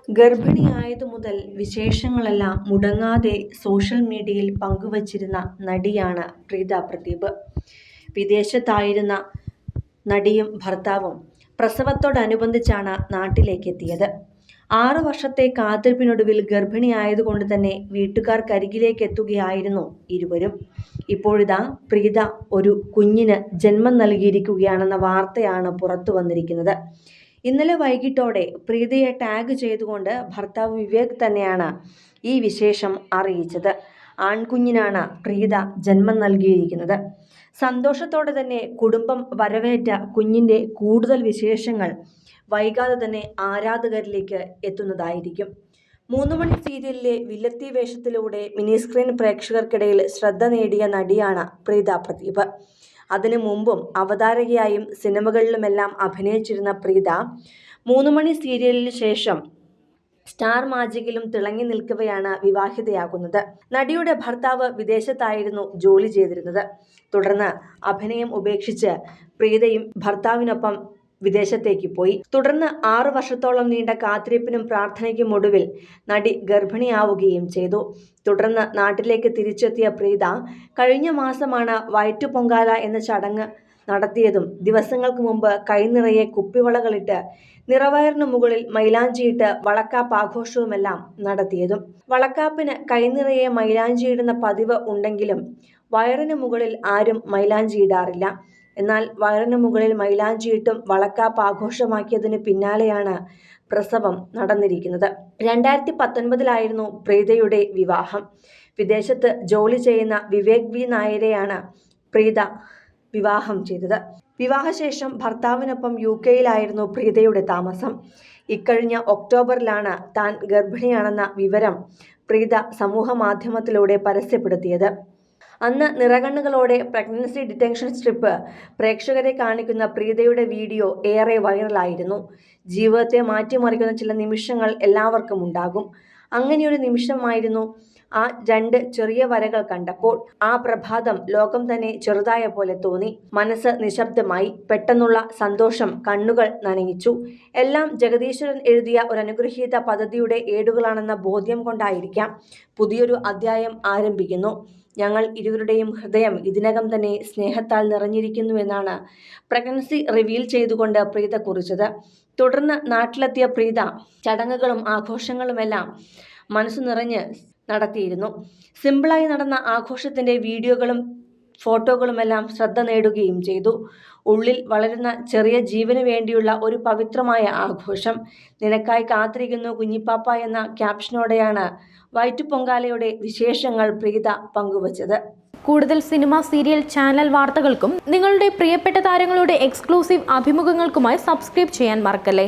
ഗർഭിണിയായതു മുതൽ വിശേഷങ്ങളെല്ലാം മുടങ്ങാതെ സോഷ്യൽ മീഡിയയിൽ പങ്കുവച്ചിരുന്ന നടിയാണ് പ്രീത പ്രദീപ്. വിദേശത്തായിരുന്ന നടിയും ഭർത്താവും പ്രസവത്തോടനുബന്ധിച്ചാണ് നാട്ടിലേക്കെത്തിയത്. 6 വർഷത്തെ കാത്തിരിപ്പിനൊടുവിൽ ഗർഭിണിയായതുകൊണ്ട് തന്നെ വീട്ടുകാർക്കരികിലേക്ക് എത്തുകയായിരുന്നു ഇരുവരും. ഇപ്പോഴിതാ പ്രീത ഒരു കുഞ്ഞിന് ജന്മം നൽകിയിരിക്കുകയാണെന്ന വാർത്തയാണ് പുറത്തു വന്നിരിക്കുന്നത്. ഇന്നലെ വൈകിട്ടോടെ പ്രീതയെ ടാഗ് ചെയ്തുകൊണ്ട് ഭർത്താവ് വിവേക് തന്നെയാണ് ഈ വിശേഷം അറിയിച്ചത്. ആൺകുഞ്ഞിനാണ് പ്രീത ജന്മം നൽകിയിരിക്കുന്നത്. സന്തോഷത്തോടെ തന്നെ കുടുംബം വരവേറ്റ കുഞ്ഞിൻ്റെ കൂടുതൽ വിശേഷങ്ങൾ വൈകാതെ തന്നെ ആരാധകരിലേക്ക് എത്തുന്നതായിരിക്കും. 3 മണി സീരിയലിലെ വില്ലത്തി വേഷത്തിലൂടെ മിനി സ്ക്രീൻ പ്രേക്ഷകർക്കിടയിൽ ശ്രദ്ധ നേടിയ നടിയാണ് പ്രീത പ്രദീപ്. അതിനു മുമ്പും അവതാരകയായും സിനിമകളിലുമെല്ലാം അഭിനയിച്ചിരുന്ന പ്രീത 3 മണി സീരിയലിന് ശേഷം സ്റ്റാർ മാജിക്കിലും തിളങ്ങി നിൽക്കവെയാണ് വിവാഹിതയാകുന്നത്. നടിയുടെ ഭർത്താവ് വിദേശത്തായിരുന്നു ജോലി ചെയ്തിരുന്നത്. തുടർന്ന് അഭിനയം ഉപേക്ഷിച്ച് പ്രീതയും ഭർത്താവിനൊപ്പം വിദേശത്തേക്ക് പോയി. തുടർന്ന് 6 വർഷത്തോളം നീണ്ട കാത്തിരിപ്പിനും പ്രാർത്ഥനയ്ക്കും ഒടുവിൽ നടി ഗർഭിണിയാവുകയും ചെയ്തു. തുടർന്ന് നാട്ടിലേക്ക് തിരിച്ചെത്തിയ പ്രീത കഴിഞ്ഞ മാസമാണ് വയറ്റുപൊങ്കാല എന്ന ചടങ്ങ് നടത്തിയതും ദിവസങ്ങൾക്ക് മുമ്പ് കൈനിറയെ കുപ്പിവളകളിട്ട് നിറവയറിനു മുകളിൽ മൈലാഞ്ചിയിട്ട് വളക്കാപ്പ് ആഘോഷവുമെല്ലാം നടത്തിയതും. വളക്കാപ്പിന് കൈനിറയെ മൈലാഞ്ചിയിടുന്ന പതിവ് ഉണ്ടെങ്കിലും വയറിന് മുകളിൽ ആരും മൈലാഞ്ചിയിടാറില്ല. എന്നാൽ വയറിന് മുകളിൽ മൈലാഞ്ചിയിട്ടും വളക്കാപ്പ് ആഘോഷമാക്കിയതിന് പിന്നാലെയാണ് പ്രസവം നടന്നിരിക്കുന്നത്. 2019 പ്രീതയുടെ വിവാഹം. വിദേശത്ത് ജോലി ചെയ്യുന്ന വിവേക് വി നായരെയാണ് പ്രീത വിവാഹം ചെയ്തത്. വിവാഹശേഷം ഭർത്താവിനൊപ്പം UK-യിലായിരുന്നു പ്രീതയുടെ താമസം. ഇക്കഴിഞ്ഞ ഒക്ടോബറിലാണ് താൻ ഗർഭിണിയാണെന്ന വിവരം പ്രീത സമൂഹ മാധ്യമത്തിലൂടെ പരസ്യപ്പെടുത്തിയത്. അന്ന് നിറകണ്ണുകളോടെ പ്രഗ്നൻസി ഡിറ്റൻഷൻ സ്ട്രിപ്പ് പ്രേക്ഷകരെ കാണിക്കുന്ന പ്രീതയുടെ വീഡിയോ ഏറെ വൈറലായിരുന്നു. ജീവിതത്തെ മാറ്റിമറിക്കുന്ന ചില നിമിഷങ്ങൾ എല്ലാവർക്കും ഉണ്ടാകും. അങ്ങനെയൊരു നിമിഷമായിരുന്നു ആ 2 ചെറിയ വരകൾ കണ്ടപ്പോൾ. ആ പ്രഭാതം ലോകം തന്നെ ചെറുതായ പോലെ തോന്നി. മനസ്സ് നിശബ്ദമായി. പെട്ടെന്നുള്ള സന്തോഷം കണ്ണുകൾ നനയിച്ചു. എല്ലാം ജഗദീശ്വരൻ എഴുതിയ ഒരു അനുഗ്രഹീത പദ്ധതിയുടെ ഏടുകളാണെന്ന ബോധ്യം കൊണ്ടായിരിക്കാം. പുതിയൊരു അധ്യായം ആരംഭിക്കുന്നു. ഞങ്ങൾ ഇരുവരുടെയും ഹൃദയം ഇതിനകം തന്നെ സ്നേഹത്താൽ നിറഞ്ഞിരിക്കുന്നുവെന്നാണ് പ്രഗ്നൻസി റിവീൽ ചെയ്തുകൊണ്ട് പ്രീത കുറിച്ചത്. തുടർന്ന് നാട്ടിലെത്തിയ പ്രീത ചടങ്ങുകളും ആഘോഷങ്ങളുമെല്ലാം മനസ്സു നിറഞ്ഞ് നടത്തിയിരുന്നു. സിമ്പിളായി നടന്ന ആഘോഷത്തിൻ്റെ വീഡിയോകളും ഫോട്ടോകളുമെല്ലാം ശ്രദ്ധ നേടുകയും ചെയ്തു. ഉള്ളിൽ വളരുന്ന ചെറിയ ജീവന് വേണ്ടിയുള്ള ഒരു പവിത്രമായ ആഘോഷം. നിനക്കായി കാത്തിരിക്കുന്നു കുഞ്ഞിപ്പാപ്പ എന്ന ക്യാപ്ഷനോടെയാണ് വയറ്റുപൊങ്കാലയുടെ വിശേഷങ്ങൾ പ്രീത പങ്കുവച്ചത്. കൂടുതൽ സിനിമ, സീരിയൽ, ചാനൽ വാർത്തകൾക്കും നിങ്ങളുടെ പ്രിയപ്പെട്ട താരങ്ങളുടെ എക്സ്ക്ലൂസീവ് അഭിമുഖങ്ങൾക്കുമായി സബ്സ്ക്രൈബ് ചെയ്യാൻ മറക്കല്ലേ.